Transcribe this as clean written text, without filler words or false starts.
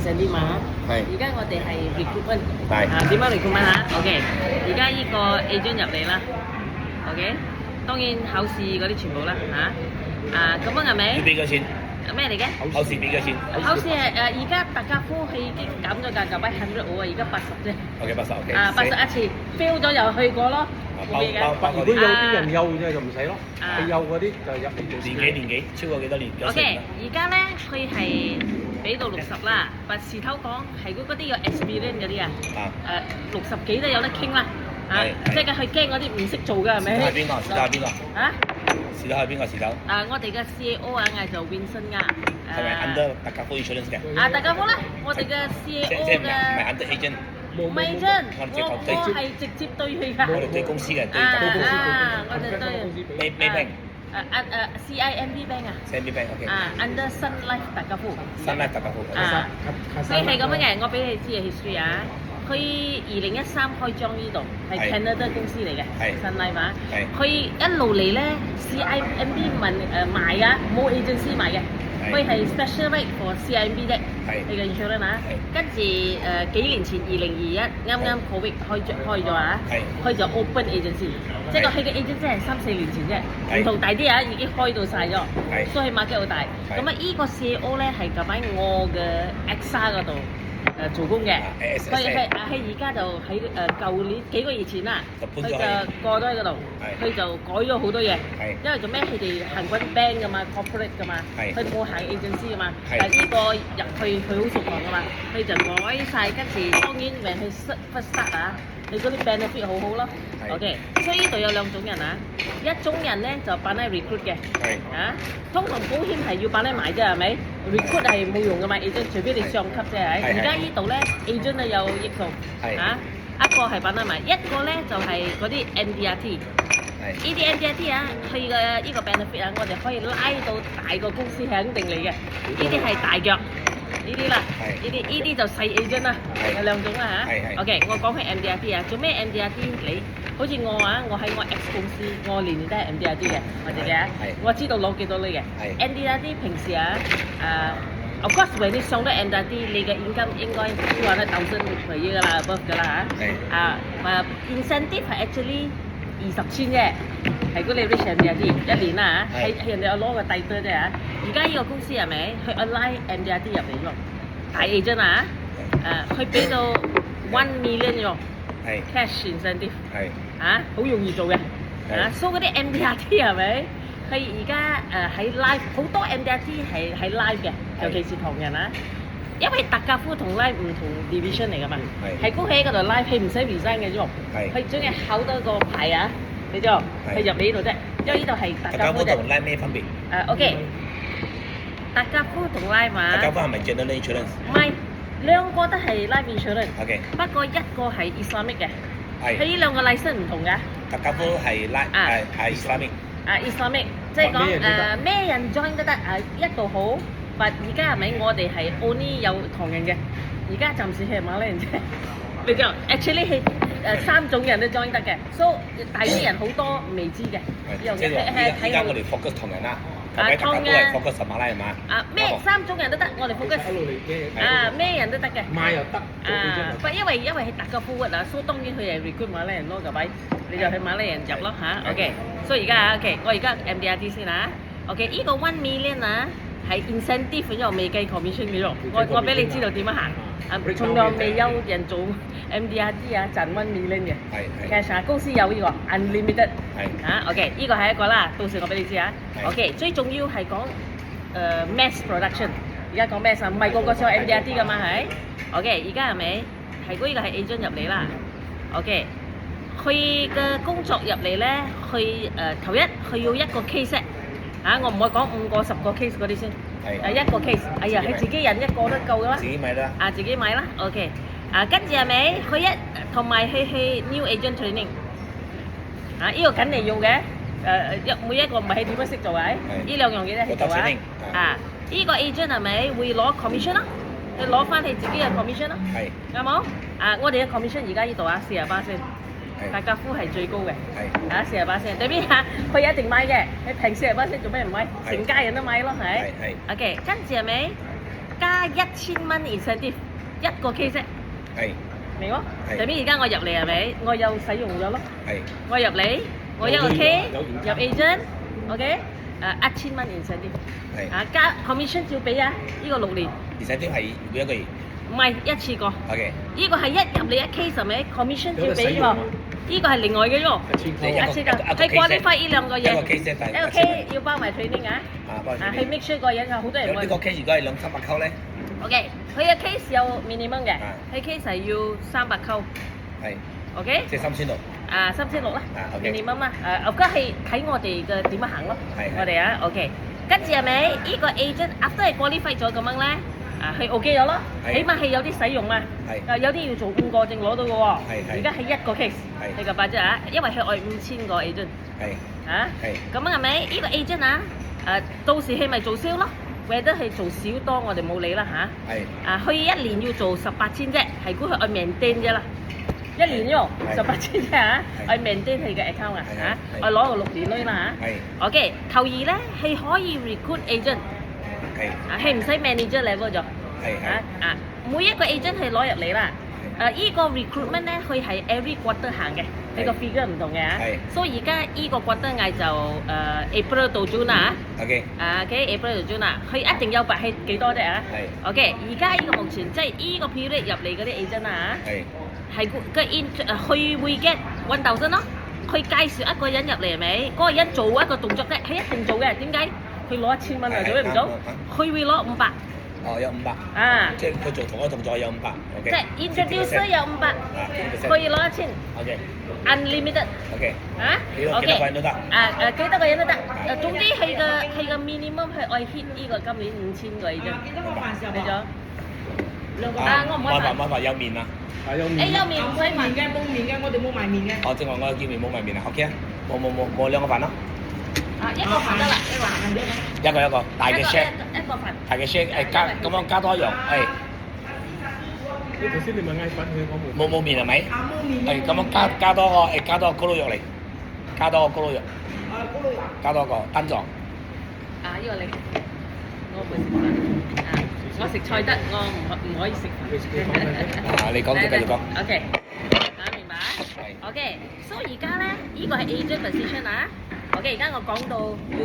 incentive 嘛。係而家我哋係 recruitment。係點樣 recruitment 嚇？OK，而家呢個 agent 入嚟啦。OK，當然考試嗰啲全部啦嚇。咁樣係咪？要俾幾錢？咩嚟嘅？考試俾幾錢考試係而家大家科係已經減咗價，舊位100喎，而家80啫。 ？OK，80 OK。 80一次，fail 咗又去過咯。冇嘢嘅。包如果有啲人幼嘅就唔使咯，啊你幼嗰啲就入嚟做。年紀超過幾多年OK，而家咧佢係俾到60啦，但事頭講係嗰啲有 experience 嗰啲啊，60幾都有得傾啦。即係佢驚嗰啲唔識做㗎係咪？係邊個？是但係邊個？啊？是但係邊個？是但？我哋嘅 CEO 啊，嗌做 Vincent 啊。係咪 under 特價 full insurance 嘅？大家好啦，我哋嘅 CEO 即係唔係嘅。 under agent？唔係啫，我係直接對佢㗎。我哋對公司嘅對我哋對。咩 bank？CIMB Bank 啊。CIMB Bank OK。Under Sun Life 大家富。Sun Life 特價 full。佢係咁樣嘅，我俾你知嘅 history 啊。佢2013開張呢度係 Canada 公司嚟嘅 Sun Life 啊。佢一路嚟咧 CIMB 賣啊，冇 agency 賣嘅。佢係 special rate for CIMB 啫，你嘅 insurance 啊。跟住幾年前2021啱啱 Covid 開咗啊，佢就 open agency， 即係佢嘅 agency 係3-4年前啫，唔同大啲啊，已經開到晒咗，所以 market 好大。咁啊，依個 CEO 咧係咁喺我嘅 AXA 嗰度做工嘅，佢而家就喺舊年幾個月前啦，佢就過咗喺嗰度，佢就改咗好多嘢，因為做咩？佢哋行緊 bank 噶嘛 ，corporate 噶嘛，佢冇行 agency 噶嘛，但係呢個入去佢好熟行噶嘛，佢就改晒，跟住當然咪去忽失啊，你嗰啲 benefit 好好咯。OK， 所以呢度有兩種人啊，一種人咧就扮喺 recruit 嘅，通常保險係要扮喺買啫係咪 ？recruit 係冇用噶嘛 ，agent 除非你上級啫係。而家呢度咧 agent 咧有益處，一個係扮喺買，一個咧就係嗰啲 MDRT。呢啲 MDRT 啊，佢嘅呢個 benefit 啊，我哋可以拉到大個公司肯定嚟嘅，呢啲係大腳。呢啲啦，呢啲就細 agent 啦，有兩種啦嚇。OK， 我講起 MDRT 啊，做咩 MDRT 你？好似我啊，我喺我 X 公司，我年年都係 MDRT 嘅，我姐姐啊，我知道攞幾多厘嘅。MDRT 平時啊，of course 為你上到 MDRT， 你嘅現金應該都話得1000per year 㗎啦，above 㗎啦嚇。incentive 係 actually 20,000啫，係如果你 reach MDRT 一年啦嚇，係人哋有攞個底多啫嚇。而家呢個公司係咪？佢 align MDRT 入嚟喎，大 agent 啊，佢俾到1 million 喎 cash incentive， 好容易做嘅，所以嗰啲 MDRT 係咪？佢而家喺 live 好多 MDRT 係喺 live 嘅，尤其是唐人啊，因為特價夫同 live 唔同 division 嚟㗎嘛，係高喺嗰度 live，佢唔使 resign 嘅啫喎，佢總係考多個牌啊，你知喎，佢入嚟呢度啫，因為呢度係特價夫啫。特價夫同 live 咩分別？OK。特價夫同 life 嘛？特價夫係咪 general insurance？ 唔係，兩個都係 life insurance。OK。不過一個係 Islamic 嘅，佢呢兩個 license 唔同㗎。特價夫係 Islamic。Islamic， 即係講咩人 join 都得，一度好。但而家係咪我哋係 only 有唐人嘅？而家暫時係馬來人啫。你就 actually 係3種人都 join 得嘅，所以大啲人好多未知嘅。即係話依家我哋 focus 唐人啦。唐人 focus 馬來人嘛？咩3種人都得，我哋 focus 咩人都得嘅。買又得。不因為係特價夫啊，所以當然佢係 recruit 馬來人咯，各位，你就去馬來人入咯嚇。OK， 所以而家 OK， 我而家 MDRT 先啦。OK， 呢個1 million 啊係 incentive 又未計 commission 嘅喎，我俾你知道點樣行。從來未有人做 MDRT 啊賺1 million 嘅。cash 啊，公司有呢個 unlimited。OK， 呢個係一個啦，到時我俾你知啊。OK， 最重要係講mass production， 而家講 mass 啊，唔係個個上 MDRT 噶嘛係。OK， 而家係咪？係嗰個係 agent 入嚟啦。OK， 佢嘅工作入嚟咧，佢頭一佢要一個 case 我唔會講5個10個 case 嗰啲先。一個 case， 哎呀，佢自己人一個都夠噶啦。自己買啦。自己買啦。OK， 跟住係咪？佢同埋去 new agent training， 呢個緊係要嘅。每一個唔係點樣識做嘅，呢兩樣嘢咧係做啊。呢個 agent 係咪會攞 commission 咯？佢攞翻佢自己嘅 commission 咯。啱冇？我哋嘅 commission 而家呢度40%先。特價夫係最高嘅，40%，對邊佢一定買嘅，你平40%做咩唔買？成家人都買咯，係。OK， 跟住係咪？加1000蚊 incentive 一個 case 啫，係明喎？係就邊而家我入嚟係咪？我有使用咗咯。係我入嚟，我一個 case 有入 agent，OK， 1000蚊 incentive，係加 commission 照俾啊！呢個6年，而且啲係每一個月唔係一次過。 ，OK，呢個係一入你一 case 係咪 commission 照俾喎有得使用啊？呢個係另外嘅喎，你一次過係掛呢塊呢兩個嘢，一個 case 一個 case 要包埋 training 啊！去 make sure 個人有好多人呢個 case 如果係200-300扣咧， OK，佢嘅 case 有 minimum 嘅，佢 case 係要300扣係，OK，即係3000度， 3600啦，OK， minimum 啦，我覺得係睇我哋嘅點樣行咯，係我哋啊 OK，跟住係咪呢個 agent after 係qualify咗咁樣咧，佢 OK 咗咯，起碼係有啲使用啊，有啲要做5個證攞到嘅喎，而家係一個 case，你個八啫啊，因為佢愛5000個 agent，咁樣係咪呢個 agent 啊？到時佢咪做 sale 咯。為得係做少多，我哋冇理啦嚇。佢1年要做18,000啫，係估佢愛 maintain 啫啦。1年喎18,000啫嚇，愛 maintain 佢嘅 account 啊嚇，愛攞個6年鐳啦嚇。OK， 頭2咧係可以 recruit agent，係唔使 manager level 咗。每一個 agent 係攞入嚟啦。依個 recruitment 咧，佢係 every quarter 行嘅，你個 figure 唔同嘅嚇。所以而家依個 quarter 嗌就April 到 June 啦嚇。OK，April 到 June 啦，佢一定有白係幾多啫啊？OK， 而家依個目前即係依個 period 入嚟嗰啲 agent 啊嚇，係個 佢會 get 1000咯。佢介紹一個人入嚟係咪？嗰個人做一個動作啫，佢一定做嘅。點解？佢攞1000蚊啊，做咩唔做？佢會攞500。有500，即係佢做同一個動作有500，即係 introducer 有500，佢要攞1000，unlimited，幾多個人都得，幾多個人都得，總之佢個 minimum 係愛 hit 呢個今年5000個已經，俾咗，我唔開飯，冇飯有麵啊，有麵唔使飯嘅，冇麵嘅，我哋冇賣麵嘅。正話我叫麵冇賣麵啊 ，OK 啊，冇2個飯咯。一個飯得啦，一個大嘅 share， 一個飯，大嘅 share， 加咁樣加多一樣，你頭先你咪嗌粉佢講冇麵係咪？冇麵。咁樣加多個咕嚕肉嚟，加多個咕嚕肉，加多個單狀。呢個你，我唔食飯，我食菜得，我唔可以食飯。你講就繼續講。OK， 明白？OK，所以而家咧，呢個係 agent position 啊。OK， 而家我講到。